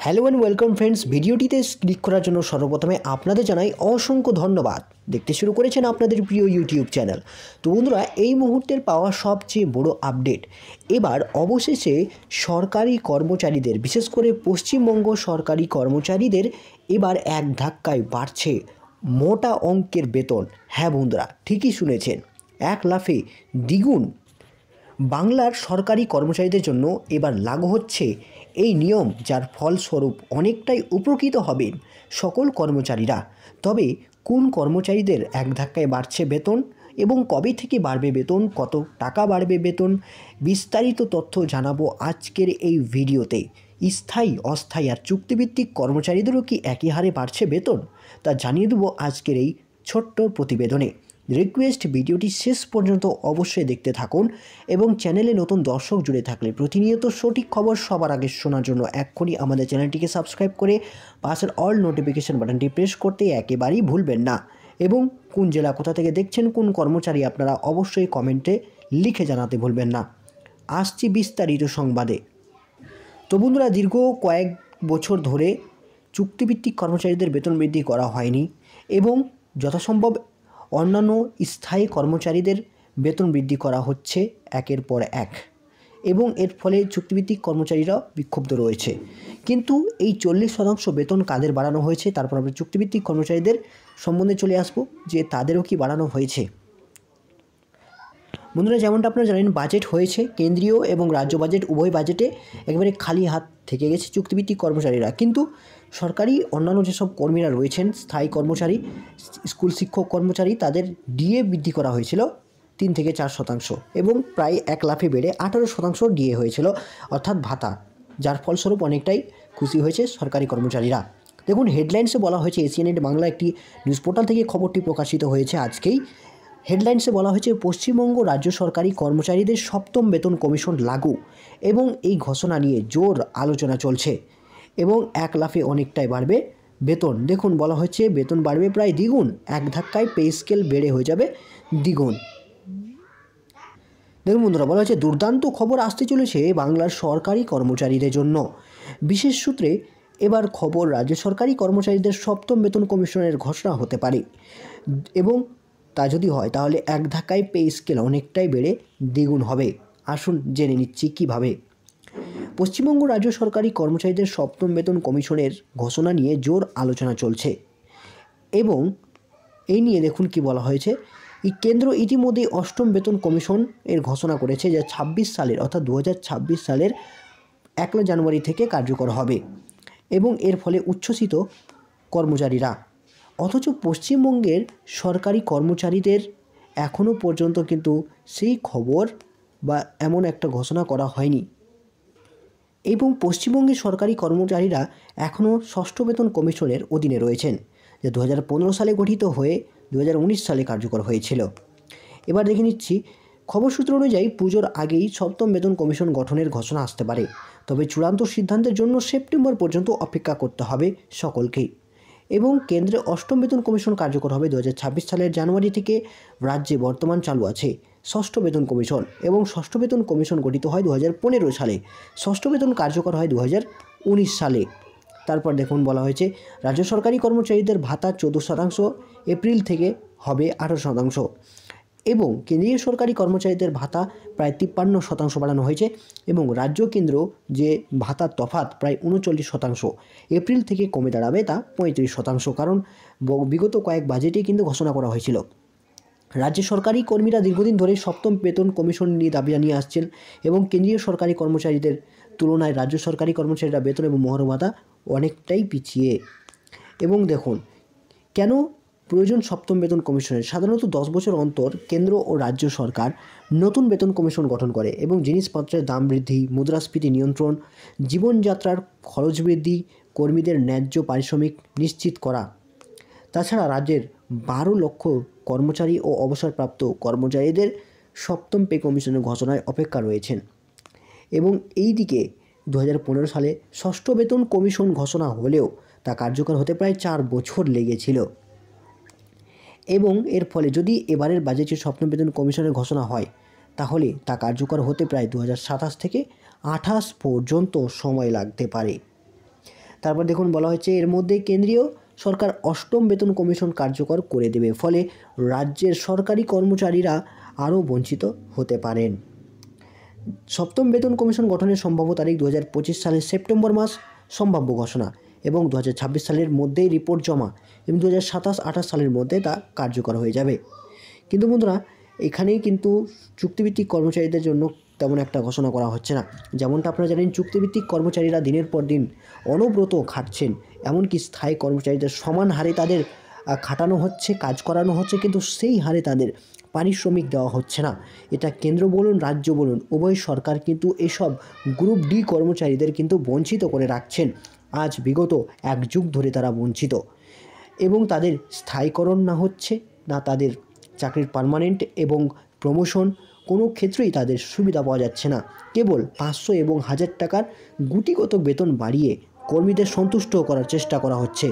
Hello and welcome friends. ভিডিওটিতে click করার জন্য সর্বপ্রথমে আপনাদের জানাই অসংখ্য ধন্যবাদ। দেখতে শুরু করেছেন আপনাদের প্রিয় ইউটিউব চ্যানেল। তো বন্ধুরা, এই মুহূর্তের পাওয়া সবচেয়ে বড় আপডেট, এবার অবশেষে সরকারি কর্মচারীদের, বিশেষ করে পশ্চিমবঙ্গ সরকারি কর্মচারীদের এবার এক ধাক্কায় বাড়ছে মোটা অঙ্কের বেতন। হ্যাঁ বন্ধুরা, ঠিকই শুনেছেন, এক লাফে দ্বিগুণ। বাংলার সরকারি কর্মচারীদের জন্য এবার লাগু হচ্ছে এই নিয়ম, যার ফলস্বরূপ অনেকটাই উপকৃত হবেন সকল কর্মচারীরা। তবে কোন কর্মচারীদের এক ধাক্কায় বাড়ছে বেতন এবং কবে থেকে বাড়বে বেতন, কত টাকা বাড়বে বেতন, বিস্তারিত তথ্য জানাবো আজকের এই ভিডিওতে। স্থায়ী, অস্থায়ী আর চুক্তিভিত্তিক কর্মচারীদেরও কি একই হারে বাড়ছে বেতন, তা জানিয়ে দেবো আজকের এই ছোট্ট প্রতিবেদনে। রিকোয়েস্ট, ভিডিওটি শেষ পর্যন্ত অবশ্যই দেখতে থাকুন এবং চ্যানেলে নতুন দর্শক জুড়ে থাকলে প্রতিনিয়ত সঠিক খবর সবার আগে শোনার জন্য এক্ষুনি আমাদের চ্যানেলটিকে সাবস্ক্রাইব করে পাশের অল নোটিফিকেশন বাটনটি প্রেস করতে একেবারেই ভুলবেন না। এবং কোন জেলা, কোথা থেকে দেখছেন, কোন কর্মচারী আপনারা অবশ্যই কমেন্টে লিখে জানাতে ভুলবেন না। আসছি বিস্তারিত সংবাদে। তো বন্ধুরা, দীর্ঘ কয়েক বছর ধরে চুক্তিভিত্তিক কর্মচারীদের বেতন বৃদ্ধি করা হয়নি এবং যথাসম্ভব অন্যান্য স্থায়ী কর্মচারীদের বেতন বৃদ্ধি করা হচ্ছে একের পর এক, এবং এর ফলে চুক্তিভিত্তিক কর্মচারীরা বিক্ষুব্ধ রয়েছে। কিন্তু এই 40% বেতন কাদের বাড়ানো হয়েছে, তারপর আমরা চুক্তিভিত্তিক কর্মচারীদের সম্বন্ধে চলে আসব যে তাদেরও কি বাড়ানো হয়েছে। বন্ধুরা, যেমনটা আপনারা জানেন, বাজেট হয়েছে, কেন্দ্রীয় এবং রাজ্য বাজেট উভয় বাজেটে একেবারে খালি হাত থেকে গেছে চুক্তিভিত্তিক কর্মচারীরা। কিন্তু সরকারি অন্যান্য যেসব কর্মীরা রয়েছেন, স্থায়ী কর্মচারী, স্কুল শিক্ষক কর্মচারী, তাদের ডিএ বৃদ্ধি করা হয়েছিল 3 থেকে 4% এবং প্রায় এক লাফে বেড়ে 18% ডিএ হয়েছিল, অর্থাৎ ভাতা, যার ফলস্বরূপ অনেকটাই খুশি হয়েছে সরকারি কর্মচারীরা। দেখুন, হেডলাইন্সে বলা হয়েছে, এশিয়ানেট বাংলা একটি নিউজ পোর্টাল থেকে খবরটি প্রকাশিত হয়েছে আজকেই। হেডলাইন্সে বলা হয়েছে, পশ্চিমবঙ্গ রাজ্য সরকারি কর্মচারীদের সপ্তম বেতন কমিশন লাগু, এবং এই ঘোষণা নিয়ে জোর আলোচনা চলছে এবং এক লাফে অনেকটাই বাড়বে বেতন। দেখুন, বলা হচ্ছে বেতন বাড়বে প্রায় দ্বিগুণ, এক ধাক্কায় পে স্কেল বেড়ে হয়ে যাবে দ্বিগুণ। দেখুন বন্ধুরা, বলা হচ্ছে দুর্দান্ত খবর আসতে চলেছে বাংলার সরকারি কর্মচারীদের জন্য। বিশেষ সূত্রে এবার খবর, রাজ্য সরকারি কর্মচারীদের সপ্তম বেতন কমিশনের ঘোষণা হতে পারে, এবং তা যদি হয় তাহলে এক ধাক্কায় পে স্কেল অনেকটাই বেড়ে দ্বিগুণ হবে। আসুন জেনে নিচ্ছি কীভাবে। পশ্চিমবঙ্গ রাজ্য সরকারি কর্মচারীদের সপ্তম বেতন কমিশনের ঘোষণা নিয়ে জোর আলোচনা চলছে, এবং এই নিয়ে দেখুন কি বলা হয়েছে। এই কেন্দ্র ইতিমধ্যে অষ্টম বেতন কমিশন এর ঘোষণা করেছে, যা 26 সালের, অর্থাৎ 2026 সালের 1 জানুয়ারি থেকে কার্যকর হবে, এবং এর ফলে উচ্ছ্বসিত কর্মচারীরা। অথচ পশ্চিমবঙ্গের সরকারি কর্মচারীদের এখনও পর্যন্ত কিন্তু সেই খবর বা এমন একটা ঘোষণা করা হয়নি, এবং পশ্চিমবঙ্গের সরকারি কর্মচারীরা এখনও ষষ্ঠ বেতন কমিশনের অধীনে রয়েছেন, যা 2015 সালে গঠিত হয়ে 2019 সালে কার্যকর হয়েছিল। এবার দেখে নিচ্ছি, খবর সূত্র অনুযায়ী পুজোর আগেই সপ্তম বেতন কমিশন গঠনের ঘোষণা আসতে পারে, তবে চূড়ান্ত সিদ্ধান্তের জন্য সেপ্টেম্বর পর্যন্ত অপেক্ষা করতে হবে সকলকেই। এবং কেন্দ্রে অষ্টম বেতন কমিশন কার্যকর হবে 2026 সালের জানুয়ারি থেকে। রাজ্যে বর্তমান চালু আছে ষষ্ঠ বেতন কমিশন, এবং ষষ্ঠ বেতন কমিশন গঠিত হয় 2015 সালে, ষষ্ঠ বেতন কার্যকর হয় 2019 সালে। তারপর দেখুন, বলা হয়েছে রাজ্য সরকারি কর্মচারীদের ভাতা 14% এপ্রিল থেকে হবে 18%, এবং কেন্দ্রীয় সরকারি কর্মচারীদের ভাতা প্রায় 53% বাড়ানো হয়েছে, এবং রাজ্য কেন্দ্র যে ভাতার তফাৎ প্রায় 39% এপ্রিল থেকে কমে দাঁড়াবে তা 35%, কারণ বিগত কয়েক বাজেটে কিন্তু ঘোষণা করা হয়েছিল। রাজ্য সরকারি কর্মীরা দীর্ঘদিন ধরে সপ্তম বেতন কমিশন নিয়ে দাবি জানিয়ে আসছেন, এবং কেন্দ্রীয় সরকারি কর্মচারীদের তুলনায় রাজ্য সরকারি কর্মচারীরা বেতন এবং মহার্ঘ ভাতা অনেকটাই পিছিয়ে। এবং দেখুন কেন প্রয়োজন সপ্তম বেতন কমিশনের। সাধারণত 10 বছর অন্তর কেন্দ্র ও রাজ্য সরকার নতুন বেতন কমিশন গঠন করে, এবং জিনিসপত্রের দাম বৃদ্ধি, মুদ্রাস্ফীতি নিয়ন্ত্রণ, জীবনযাত্রার খরচ বৃদ্ধি, কর্মীদের ন্যায্য পারিশ্রমিক নিশ্চিত করা। তাছাড়া রাজ্যের 12 লক্ষ কর্মচারী ও অবসরপ্রাপ্ত কর্মচারীদের সপ্তম পে কমিশনের ঘোষণায় অপেক্ষা রয়েছেন, এবং এই দিকে 2015 সালে ষষ্ঠ বেতন কমিশন ঘোষণা হলেও তা কার্যকর হতে প্রায় 4 বছর লেগেছিল, এবং এর ফলে যদি এবারের বাজেটে সপ্তম বেতন কমিশনের ঘোষণা হয় তাহলে তা কার্যকর হতে প্রায় 2027 থেকে 28 পর্যন্ত সময় লাগতে পারে। তারপর দেখুন বলা হচ্ছে এর মধ্যে কেন্দ্রীয় সরকার অষ্টম বেতন কমিশন কার্যকর করে দেবে, ফলে রাজ্যের সরকারি কর্মচারীরা আরও বঞ্চিত হতে পারেন। সপ্তম বেতন কমিশন গঠনের সম্ভাব্য তারিখ 2025 সালের সেপ্টেম্বর মাস সম্ভাব্য ঘোষণা, এবং 2026 সালের মধ্যেই রিপোর্ট জমা, এবং 2027-28 সালের মধ্যে তা কার্যকর হয়ে যাবে। কিন্তু বন্ধুরা, এখানেই কিন্তু চুক্তিভিত্তিক কর্মচারীদের জন্য তেমন একটা ঘোষণা করা হচ্ছে না। যেমনটা আপনারা জানেন, চুক্তিভিত্তিক কর্মচারীরা দিনের পর দিন অনবরত খাটছেন, এমনকি স্থায়ী কর্মচারীদের সমান হারে তাদের খাটানো হচ্ছে, কাজ করানো হচ্ছে, কিন্তু সেই হারে তাদের পারিশ্রমিক দেওয়া হচ্ছে না। এটা কেন্দ্র বলুন রাজ্য বলুন, উভয় সরকার কিন্তু এসব গ্রুপ ডি কর্মচারীদের কিন্তু বঞ্চিত করে রাখছেন। আজ বিগত 1 যুগ ধরে তারা বঞ্চিত, এবং তাদের স্থায়ীকরণ না হচ্ছে, না তাদের চাকরির পার্মানেন্ট এবং প্রমোশন, কোনো ক্ষেত্রেই তাদের সুবিধা পাওয়া যাচ্ছে না। কেবল 500 এবং 1000 টাকার গুটিগত বেতন বাড়িয়ে কর্মীদের সন্তুষ্ট করার চেষ্টা করা হচ্ছে।